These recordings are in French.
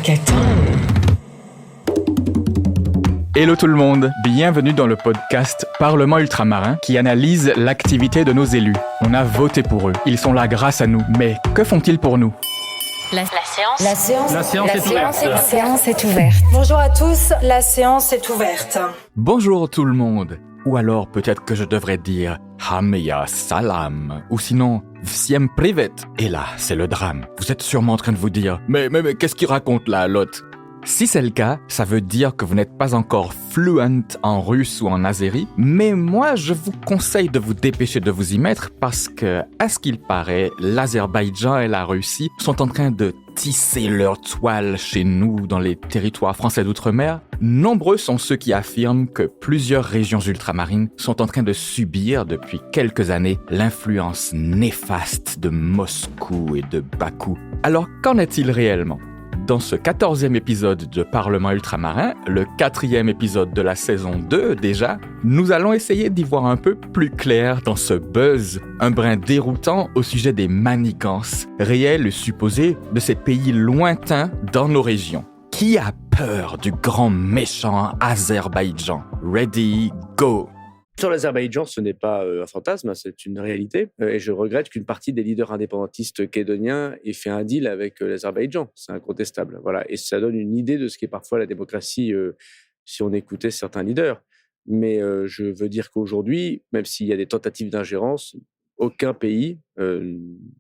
Enquête. Hello tout le monde, bienvenue dans le podcast Parlement ultramarin qui analyse l'activité de nos élus. On a voté pour eux, ils sont là grâce à nous, mais que font-ils pour nous ? La séance est ouverte. Bonjour à tous, la séance est ouverte. Bonjour tout le monde, ou alors peut-être que je devrais dire Hamia Salam, ou sinon Всем привет. Et là, c'est le drame. Vous êtes sûrement en train de vous dire mais qu'est-ce qu'il raconte là, l'autre ? Si c'est le cas, ça veut dire que vous n'êtes pas encore fluent en russe ou en azéri, mais moi je vous conseille de vous dépêcher de vous y mettre parce que, à ce qu'il paraît, l'Azerbaïdjan et la Russie sont en train de tisser leur toile chez nous dans les territoires français d'outre-mer. Nombreux sont ceux qui affirment que plusieurs régions ultramarines sont en train de subir depuis quelques années l'influence néfaste de Moscou et de Bakou. Alors qu'en est-il réellement ? Dans ce 14e épisode de Parlement ultramarin, le 4e épisode de la saison 2 déjà, nous allons essayer d'y voir un peu plus clair dans ce buzz, un brin déroutant au sujet des manigances, réelles et supposées, de ces pays lointains dans nos régions. Qui a peur du grand méchant Azerbaïdjan ? Ready, go! Sur l'Azerbaïdjan, ce n'est pas un fantasme, c'est une réalité. Et je regrette qu'une partie des leaders indépendantistes calédoniens ait fait un deal avec l'Azerbaïdjan. C'est incontestable. Voilà. Et ça donne une idée de ce qu'est parfois la démocratie si on écoutait certains leaders. Mais je veux dire qu'aujourd'hui, même s'il y a des tentatives d'ingérence, aucun pays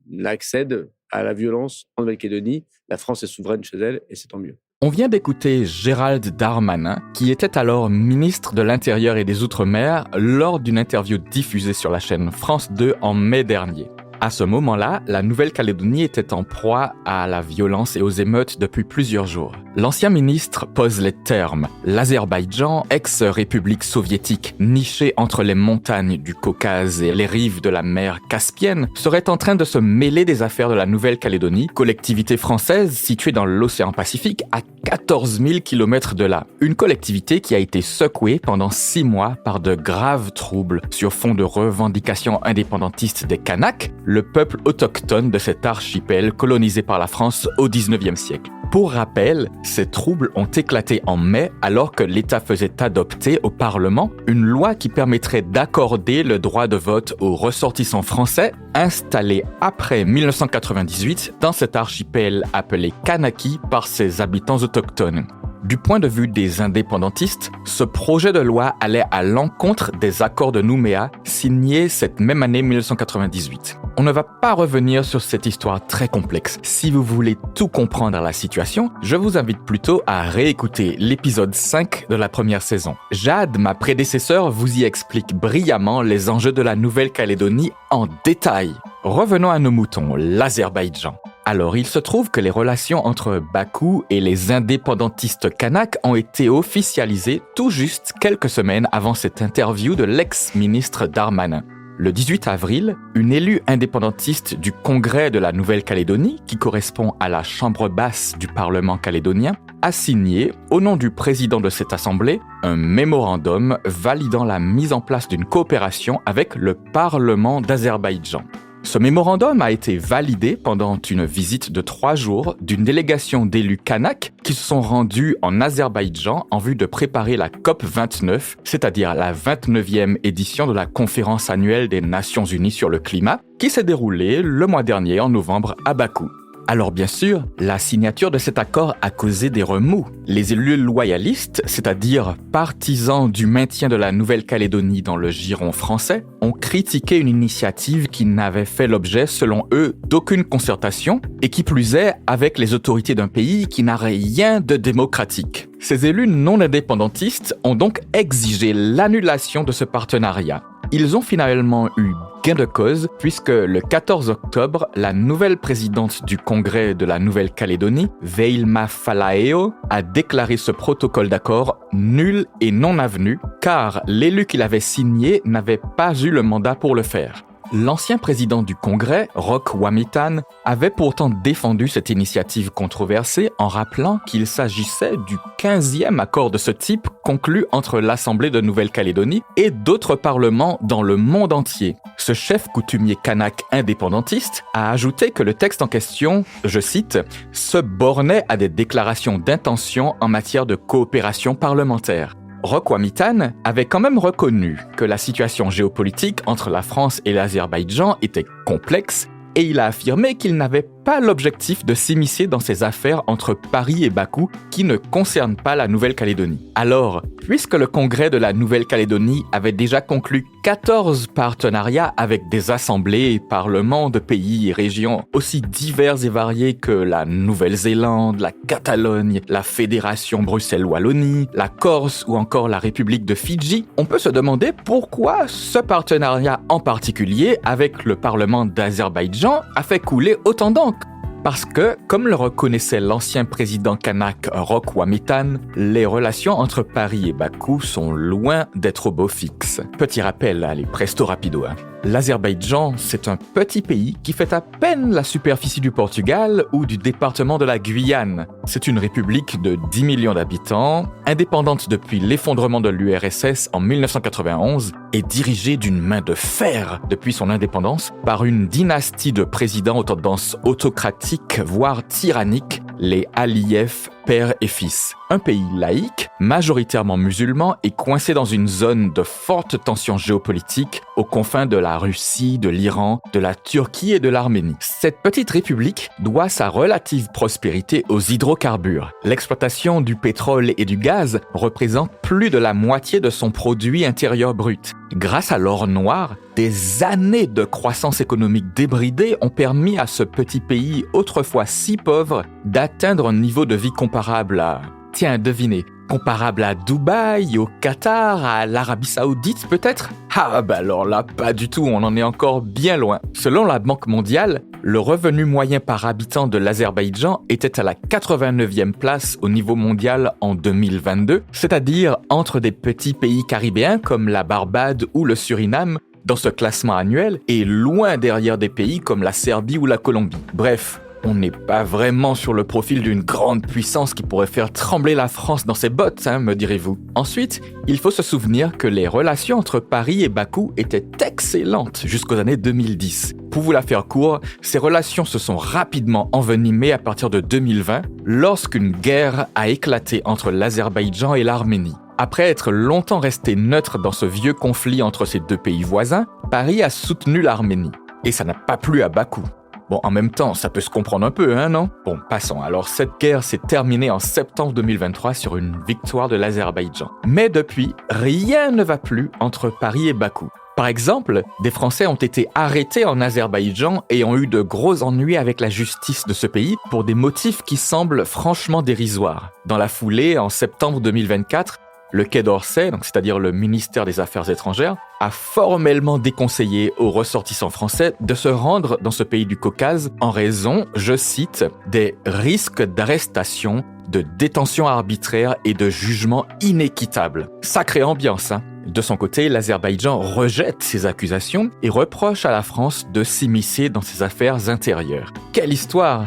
n'accède à la violence en Nouvelle-Calédonie. La France est souveraine chez elle et c'est tant mieux. On vient d'écouter Gérald Darmanin, qui était alors ministre de l'Intérieur et des Outre-mer lors d'une interview diffusée sur la chaîne France 2 en mai dernier. À ce moment-là, la Nouvelle-Calédonie était en proie à la violence et aux émeutes depuis plusieurs jours. L'ancien ministre pose les termes. L'Azerbaïdjan, ex-république soviétique nichée entre les montagnes du Caucase et les rives de la mer Caspienne, serait en train de se mêler des affaires de la Nouvelle-Calédonie, collectivité française située dans l'océan Pacifique à 14 000 km de là. Une collectivité qui a été secouée pendant 6 mois par de graves troubles sur fond de revendications indépendantistes des Kanaks, le peuple autochtone de cet archipel colonisé par la France au 19e siècle. Pour rappel, ces troubles ont éclaté en mai alors que l'État faisait adopter au Parlement une loi qui permettrait d'accorder le droit de vote aux ressortissants français installés après 1998 dans cet archipel appelé Kanaki par ses habitants autochtones. Du point de vue des indépendantistes, ce projet de loi allait à l'encontre des accords de Nouméa signés cette même année 1998. On ne va pas revenir sur cette histoire très complexe. Si vous voulez tout comprendre à la situation, je vous invite plutôt à réécouter l'épisode 5 de la première saison. Jade, ma prédécesseure, vous y explique brillamment les enjeux de la Nouvelle-Calédonie en détail. Revenons à nos moutons, l'Azerbaïdjan. Alors, il se trouve que les relations entre Bakou et les indépendantistes kanaks ont été officialisées tout juste quelques semaines avant cette interview de l'ex-ministre Darmanin. Le 18 avril, une élue indépendantiste du Congrès de la Nouvelle-Calédonie, qui correspond à la chambre basse du Parlement calédonien, a signé, au nom du président de cette assemblée, un mémorandum validant la mise en place d'une coopération avec le Parlement d'Azerbaïdjan. Ce mémorandum a été validé pendant une visite de 3 jours d'une délégation d'élus kanaks qui se sont rendus en Azerbaïdjan en vue de préparer la COP29, c'est-à-dire la 29e édition de la conférence annuelle des Nations Unies sur le climat, qui s'est déroulée le mois dernier en novembre à Bakou. Alors bien sûr, la signature de cet accord a causé des remous. Les élus loyalistes, c'est-à-dire partisans du maintien de la Nouvelle-Calédonie dans le giron français, ont critiqué une initiative qui n'avait fait l'objet, selon eux, d'aucune concertation et qui plus est avec les autorités d'un pays qui n'a rien de démocratique. Ces élus non indépendantistes ont donc exigé l'annulation de ce partenariat. Ils ont finalement eu gain de cause puisque le 14 octobre, la nouvelle présidente du Congrès de la Nouvelle-Calédonie, Veilma Falaeo, a déclaré ce protocole d'accord nul et non avenu car l'élu qui l'avait signé n'avait pas eu le mandat pour le faire. L'ancien président du Congrès, Roch Ouamintane, avait pourtant défendu cette initiative controversée en rappelant qu'il s'agissait du 15e accord de ce type conclu entre l'Assemblée de Nouvelle-Calédonie et d'autres parlements dans le monde entier. Ce chef coutumier kanak indépendantiste a ajouté que le texte en question, je cite, « se bornait à des déclarations d'intention en matière de coopération parlementaire ». Roch Ouamintane avait quand même reconnu que la situation géopolitique entre la France et l'Azerbaïdjan était complexe et il a affirmé qu'il n'avait pas l'objectif de s'immiscer dans ces affaires entre Paris et Bakou qui ne concernent pas la Nouvelle-Calédonie. Alors, puisque le Congrès de la Nouvelle-Calédonie avait déjà conclu 14 partenariats avec des assemblées et parlements de pays et régions aussi divers et variés que la Nouvelle-Zélande, la Catalogne, la Fédération Bruxelles-Wallonie, la Corse ou encore la République de Fidji, on peut se demander pourquoi ce partenariat en particulier avec le Parlement d'Azerbaïdjan a fait couler autant d'encre. Parce que, comme le reconnaissait l'ancien président kanak Roch Ouamintane, les relations entre Paris et Bakou sont loin d'être au beau fixe. Petit rappel, allez, presto rapido. L'Azerbaïdjan, c'est un petit pays qui fait à peine la superficie du Portugal ou du département de la Guyane. C'est une république de 10 millions d'habitants, indépendante depuis l'effondrement de l'URSS en 1991 et dirigée d'une main de fer depuis son indépendance par une dynastie de présidents aux tendances autocratiques, voire tyranniques, les Aliyev, père et fils. Un pays laïque, majoritairement musulman et coincé dans une zone de forte tension géopolitique aux confins de la Russie, de l'Iran, de la Turquie et de l'Arménie. Cette petite république doit sa relative prospérité aux hydrocarbures. L'exploitation du pétrole et du gaz représente plus de la moitié de son produit intérieur brut. Grâce à l'or noir, des années de croissance économique débridée ont permis à ce petit pays autrefois si pauvre d'atteindre un niveau de vie comparable à... Tiens, devinez, comparable à Dubaï, au Qatar, à l'Arabie Saoudite peut-être ? Ah bah alors là, pas du tout, on en est encore bien loin. Selon la Banque mondiale, le revenu moyen par habitant de l'Azerbaïdjan était à la 89e place au niveau mondial en 2022, c'est-à-dire entre des petits pays caribéens comme la Barbade ou le Suriname, dans ce classement annuel, et loin derrière des pays comme la Serbie ou la Colombie. Bref, on n'est pas vraiment sur le profil d'une grande puissance qui pourrait faire trembler la France dans ses bottes, me direz-vous. Ensuite, il faut se souvenir que les relations entre Paris et Bakou étaient excellentes jusqu'aux années 2010. Pour vous la faire court, ces relations se sont rapidement envenimées à partir de 2020, lorsqu'une guerre a éclaté entre l'Azerbaïdjan et l'Arménie. Après être longtemps resté neutre dans ce vieux conflit entre ces deux pays voisins, Paris a soutenu l'Arménie. Et ça n'a pas plu à Bakou. Bon, en même temps, ça peut se comprendre un peu, non ? Bon, passons. Alors, cette guerre s'est terminée en septembre 2023 sur une victoire de l'Azerbaïdjan. Mais depuis, rien ne va plus entre Paris et Bakou. Par exemple, des Français ont été arrêtés en Azerbaïdjan et ont eu de gros ennuis avec la justice de ce pays pour des motifs qui semblent franchement dérisoires. Dans la foulée, en septembre 2024, le Quai d'Orsay, c'est-à-dire le ministère des Affaires étrangères, a formellement déconseillé aux ressortissants français de se rendre dans ce pays du Caucase en raison, je cite, des risques d'arrestation, de détention arbitraire et de jugement inéquitable. Sacrée ambiance, De son côté, l'Azerbaïdjan rejette ces accusations et reproche à la France de s'immiscer dans ses affaires intérieures. Quelle histoire!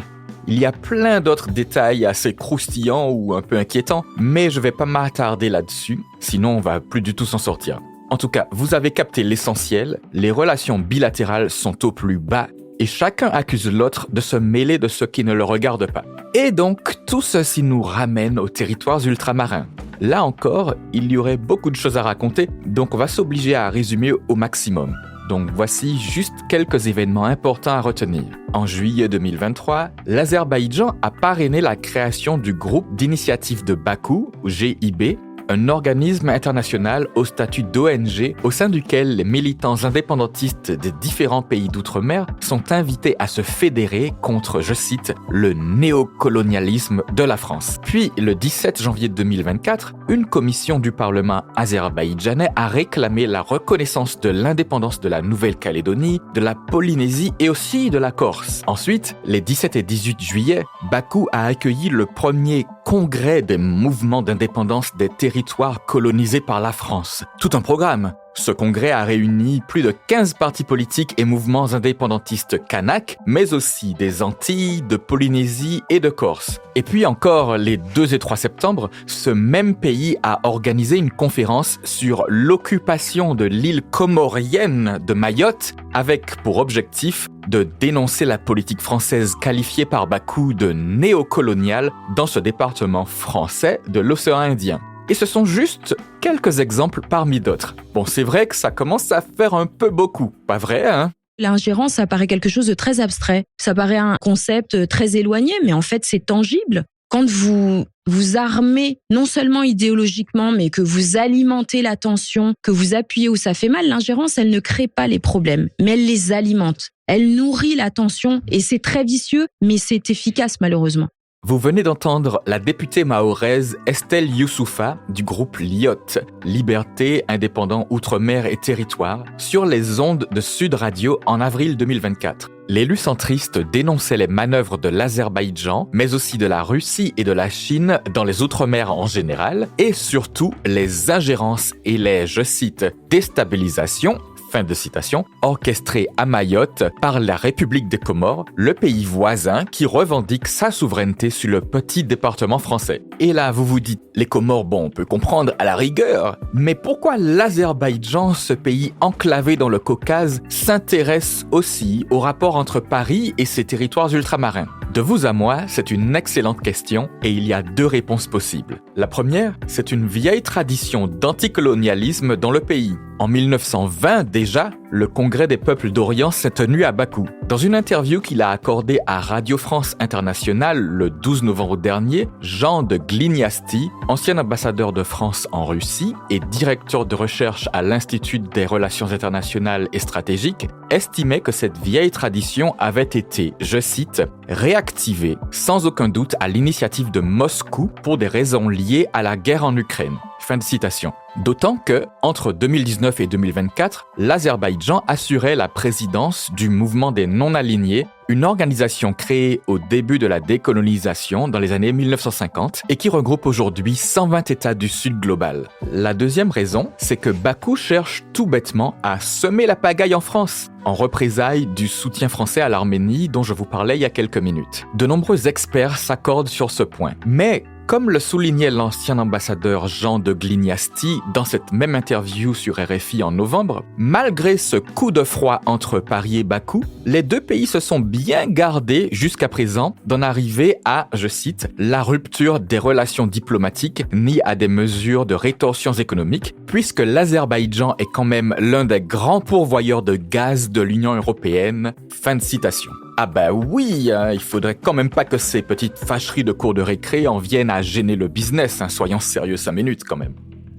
Il y a plein d'autres détails assez croustillants ou un peu inquiétants, mais je vais pas m'attarder là-dessus, sinon on va plus du tout s'en sortir. En tout cas, vous avez capté l'essentiel, les relations bilatérales sont au plus bas et chacun accuse l'autre de se mêler de ce qui ne le regarde pas. Et donc, tout ceci nous ramène aux territoires ultramarins. Là encore, il y aurait beaucoup de choses à raconter, donc on va s'obliger à résumer au maximum. Donc voici juste quelques événements importants à retenir. En juillet 2023, l'Azerbaïdjan a parrainé la création du groupe d'initiative de Bakou, GIB, un organisme international au statut d'ONG au sein duquel les militants indépendantistes des différents pays d'outre-mer sont invités à se fédérer contre, je cite, le néocolonialisme de la France. Puis, le 17 janvier 2024, une commission du Parlement azerbaïdjanais a réclamé la reconnaissance de l'indépendance de la Nouvelle-Calédonie, de la Polynésie et aussi de la Corse. Ensuite, les 17 et 18 juillet, Bakou a accueilli le premier congrès des mouvements d'indépendance des territoires territoires colonisés par la France. Tout un programme. Ce congrès a réuni plus de 15 partis politiques et mouvements indépendantistes kanaks, mais aussi des Antilles, de Polynésie et de Corse. Et puis encore, les 2 et 3 septembre, ce même pays a organisé une conférence sur l'occupation de l'île comorienne de Mayotte, avec pour objectif de dénoncer la politique française qualifiée par Bakou de néocoloniale dans ce département français de l'océan Indien. Et ce sont juste quelques exemples parmi d'autres. Bon, c'est vrai que ça commence à faire un peu beaucoup, pas vrai, hein? L'ingérence, ça paraît quelque chose de très abstrait. Ça paraît un concept très éloigné, mais en fait, c'est tangible. Quand vous vous armez, non seulement idéologiquement, mais que vous alimentez la tension, que vous appuyez où ça fait mal, l'ingérence, elle ne crée pas les problèmes, mais elle les alimente. Elle nourrit la tension, et c'est très vicieux, mais c'est efficace, malheureusement. Vous venez d'entendre la députée mahoraise Estelle Youssoufa du groupe LIOT, Liberté, Indépendant, Outre-mer et Territoire, sur les ondes de Sud Radio en avril 2024. L'élu centriste dénonçait les manœuvres de l'Azerbaïdjan, mais aussi de la Russie et de la Chine dans les Outre-mer en général, et surtout les ingérences et les, je cite, déstabilisations, fin de citation, orchestrée à Mayotte par la République des Comores, le pays voisin qui revendique sa souveraineté sur le petit département français. Et là, vous vous dites, les Comores, bon, on peut comprendre à la rigueur, mais pourquoi l'Azerbaïdjan, ce pays enclavé dans le Caucase, s'intéresse aussi au rapport entre Paris et ses territoires ultramarins? De vous à moi, c'est une excellente question et il y a 2 réponses possibles. La première, c'est une vieille tradition d'anticolonialisme dans le pays. En 1920 déjà, le Congrès des peuples d'Orient s'est tenu à Bakou. Dans une interview qu'il a accordée à Radio France Internationale le 12 novembre dernier, Jean de Gliniasti, ancien ambassadeur de France en Russie et directeur de recherche à l'Institut des Relations internationales et stratégiques, estimait que cette vieille tradition avait été, je cite, réactivée sans aucun doute à l'initiative de Moscou pour des raisons liées à la guerre en Ukraine. Fin de citation. D'autant que, entre 2019 et 2024, l'Azerbaïdjan assurait la présidence du mouvement des non-alignés, une organisation créée au début de la décolonisation dans les années 1950 et qui regroupe aujourd'hui 120 États du Sud global. La deuxième raison, c'est que Bakou cherche tout bêtement à semer la pagaille en France, en représailles du soutien français à l'Arménie dont je vous parlais il y a quelques minutes. De nombreux experts s'accordent sur ce point. Mais comme le soulignait l'ancien ambassadeur Jean de Gliniasti dans cette même interview sur RFI en novembre, malgré ce coup de froid entre Paris et Bakou, les 2 pays se sont bien gardés jusqu'à présent d'en arriver à, je cite, la rupture des relations diplomatiques ni à des mesures de rétorsions économiques, puisque l'Azerbaïdjan est quand même l'un des grands pourvoyeurs de gaz de l'Union européenne. Fin de citation. Ah bah oui, il faudrait quand même pas que ces petites fâcheries de cours de récré en viennent à gêner le business, soyons sérieux 5 minutes quand même.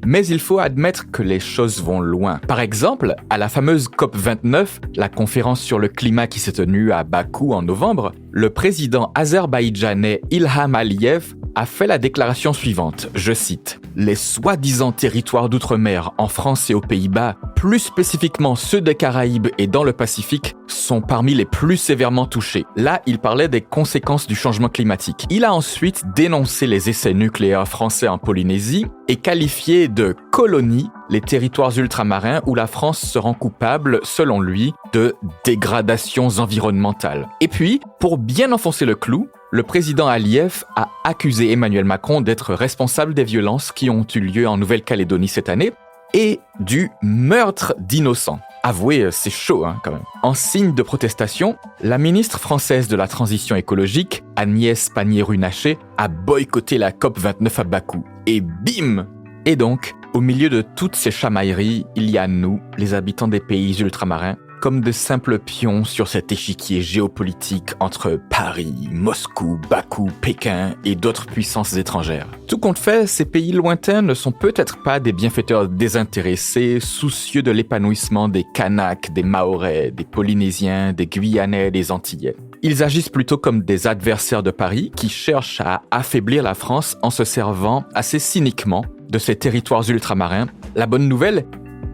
Mais il faut admettre que les choses vont loin. Par exemple, à la fameuse COP29, la conférence sur le climat qui s'est tenue à Bakou en novembre, le président azerbaïdjanais Ilham Aliyev a fait la déclaration suivante, je cite, « Les soi-disant territoires d'outre-mer en France et aux Pays-Bas, plus spécifiquement ceux des Caraïbes et dans le Pacifique, sont parmi les plus sévèrement touchés. » Là, il parlait des conséquences du changement climatique. Il a ensuite dénoncé les essais nucléaires français en Polynésie et qualifié de colonies les territoires ultramarins où la France se rend coupable, selon lui, de dégradations environnementales. Et puis, pour bien enfoncer le clou, le président Aliyev a accusé Emmanuel Macron d'être responsable des violences qui ont eu lieu en Nouvelle-Calédonie cette année et du meurtre d'innocents. Avouez, c'est chaud quand même. En signe de protestation, la ministre française de la Transition écologique, Agnès Pannier-Runacher, a boycotté la COP29 à Bakou. Et bim! Et donc, au milieu de toutes ces chamailleries, il y a nous, les habitants des pays ultramarins, comme de simples pions sur cet échiquier géopolitique entre Paris, Moscou, Bakou, Pékin et d'autres puissances étrangères. Tout compte fait, ces pays lointains ne sont peut-être pas des bienfaiteurs désintéressés, soucieux de l'épanouissement des Kanaks, des Mahorais, des Polynésiens, des Guyanais et des Antillais. Ils agissent plutôt comme des adversaires de Paris qui cherchent à affaiblir la France en se servant assez cyniquement de ces territoires ultramarins. La bonne nouvelle,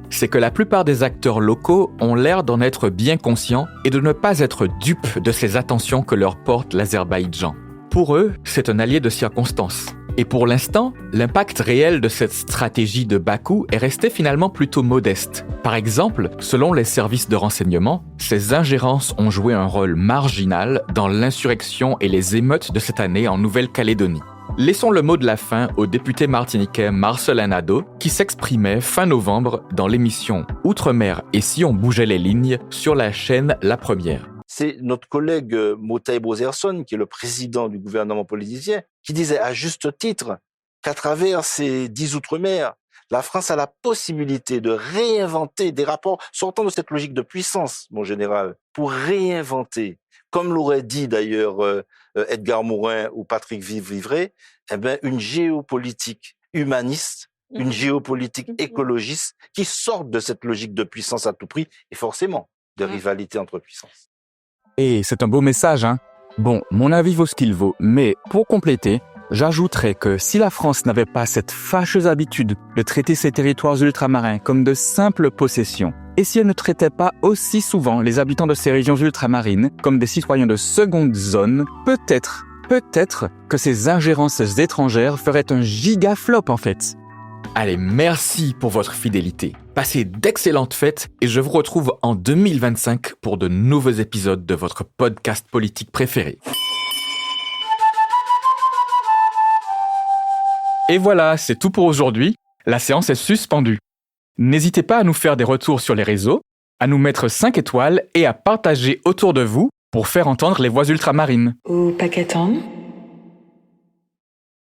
c'est que la plupart des acteurs locaux ont l'air d'en être bien conscients et de ne pas être dupes de ces attentions que leur porte l'Azerbaïdjan. Pour eux, c'est un allié de circonstance. Et pour l'instant, l'impact réel de cette stratégie de Bakou est resté finalement plutôt modeste. Par exemple, selon les services de renseignement, ces ingérences ont joué un rôle marginal dans l'insurrection et les émeutes de cette année en Nouvelle-Calédonie. Laissons le mot de la fin au député martiniquais Marcelin Nadeau, qui s'exprimait fin novembre dans l'émission Outre-mer et si on bougeait les lignes sur la chaîne La Première. C'est notre collègue Motaï Bozerson, qui est le président du gouvernement polynésien, qui disait à juste titre qu'à travers ces 10 Outre-mer, la France a la possibilité de réinventer des rapports sortant de cette logique de puissance, mon général, pour réinventer, comme l'aurait dit d'ailleurs Edgar Morin ou Patrick Vivray, une géopolitique humaniste, une géopolitique écologiste qui sorte de cette logique de puissance à tout prix et forcément de rivalité entre puissances. Et c'est un beau message, hein? Bon, mon avis vaut ce qu'il vaut, mais pour compléter, j'ajouterais que si la France n'avait pas cette fâcheuse habitude de traiter ses territoires ultramarins comme de simples possessions, et si elle ne traitait pas aussi souvent les habitants de ces régions ultramarines comme des citoyens de seconde zone, peut-être que ces ingérences étrangères feraient un gigaflop en fait. Allez, merci pour votre fidélité. Passez d'excellentes fêtes et je vous retrouve en 2025 pour de nouveaux épisodes de votre podcast politique préféré. Et voilà, c'est tout pour aujourd'hui. La séance est suspendue. N'hésitez pas à nous faire des retours sur les réseaux, à nous mettre 5 étoiles et à partager autour de vous pour faire entendre les voix ultramarines. Au Pacaton.